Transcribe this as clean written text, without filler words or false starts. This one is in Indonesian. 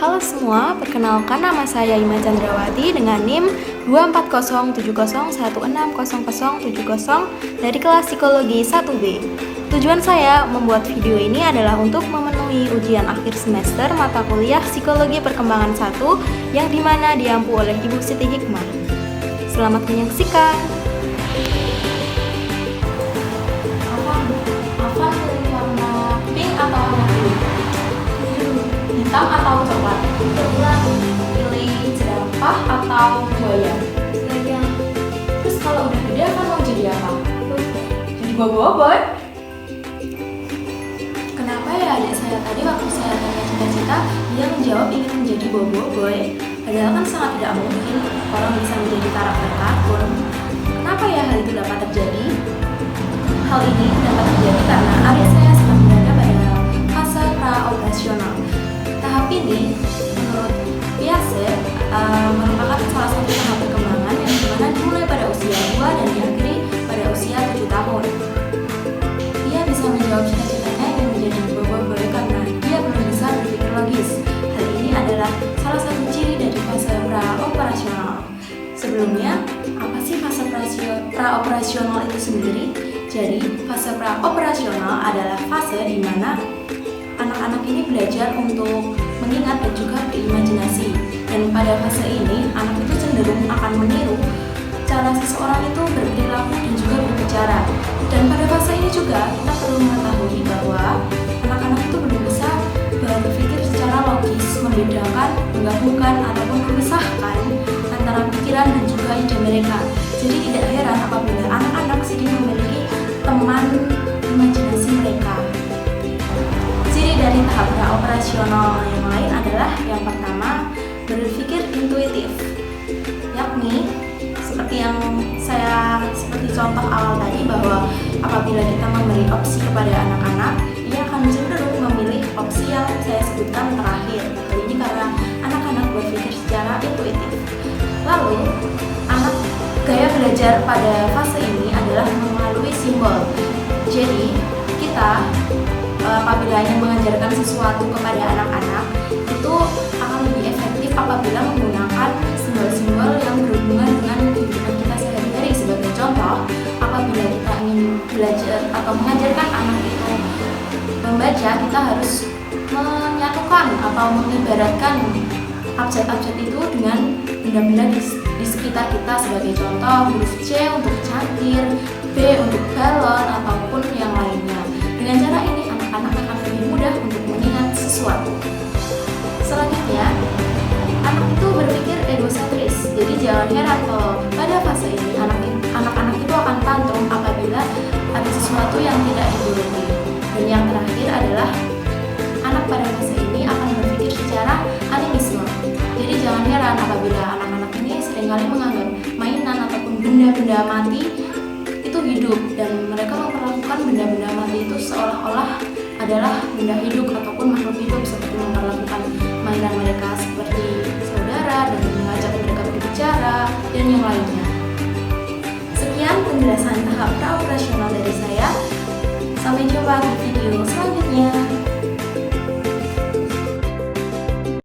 Halo semua, perkenalkan nama saya Ima Chandrawati dengan NIM 24070160070 dari kelas Psikologi 1B. Tujuan saya membuat video ini adalah untuk memenuhi ujian akhir semester mata kuliah Psikologi Perkembangan 1 yang dimana diampu oleh Ibu Siti Hikmah. Selamat menyaksikan. Apa pilih warna pink atau warna biru? Hitam atau coklat? Pilih jerapah atau buaya? Terus kalau udah gede kan mau jadi apa? Jadi bobo-boboy. Kenapa ya adik saya tadi waktu saya tanya cita-cita, dia menjawab ingin menjadi bobo-boy? Padahal kan sangat tidak mungkin orang bisa menjadi karakter kartun. Kenapa ya hal itu dapat terjadi? Hal ini dapat terjadi karena adik saya sedang berada pada fase pra-operasional. Tahap ini menurut Piaget merupakan salah satu tahap perkembangan yang dimana dimulai pada usia 2 dan diakhiri pada usia 7 tahun. Ia bisa menjawab cita-citanya yang menjadi bobo-boy karena dia belum bisa berpikir logis. Hal ini adalah salah satu ciri dari fase pra-operasional. Sebelumnya, apa sih fase pra-operasional itu sendiri? Jadi, fase pra-operasional adalah fase di mana anak-anak ini belajar untuk mengingat dan juga berimajinasi. Dan pada fase ini, anak itu cenderung akan meniru cara seseorang itu berperilaku dan juga berbicara. Dan pada fase ini juga kita perlu mengetahui bahwa anak-anak itu belum bisa berpikir secara logis, membedakan, menggabungkan ataupun memisahkan antara pikiran dan juga ide mereka. Jadi tidak heran apabila anak-anak sedang memiliki teman imajinasi mereka. Ciri dari tahap pra-operasional yang lain adalah yang pertama, berpikir intuitif, yakni seperti contoh awal tadi bahwa apabila kita memberi opsi kepada anak-anak, ia akan cenderung memilih opsi yang saya sebutkan terakhir. Hal ini karena anak-anak berpikir secara intuitif. Lalu, gaya belajar pada fase ini adalah melalui simbol. Jadi, kita apabila ingin mengajarkan sesuatu kepada anak-anak itu akan lebih efektif apabila menggunakan simbol-simbol yang berhubungan dengan kehidupan kita sehari-hari. Sebagai contoh, apabila kita ingin belajar atau mengajarkan anak itu membaca, kita harus menyatukan atau mengibaratkan abjad-abjad itu dengan benda-benda di sekitar kita. Sebagai contoh, huruf C untuk cangkir, B untuk galon ataupun yang lainnya. Dengan cara ini anak-anak akan lebih mudah untuk mengingat sesuatu. Selanjutnya, anak itu berpikir egosentris. Jadi jangan heran kalau pada fase ini anak-anak itu akan tantrum apabila ada sesuatu yang tidak dituruti. Dan yang terakhir adalah anak pada fase ini akan berpikir secara animisme. Jadi jangan heran apabila anak-anak ini seringkali menganggap mainan ataupun benda-benda mati itu hidup, dan mereka memperlakukan benda-benda mati itu seolah-olah adalah benda hidup ataupun makhluk hidup, seperti memperlakukan mainan mereka seperti saudara dan mengajak mereka berbicara dan yang lainnya. Sekian penjelasan tahap pra-operasional dari saya. Sampai jumpa di video selanjutnya.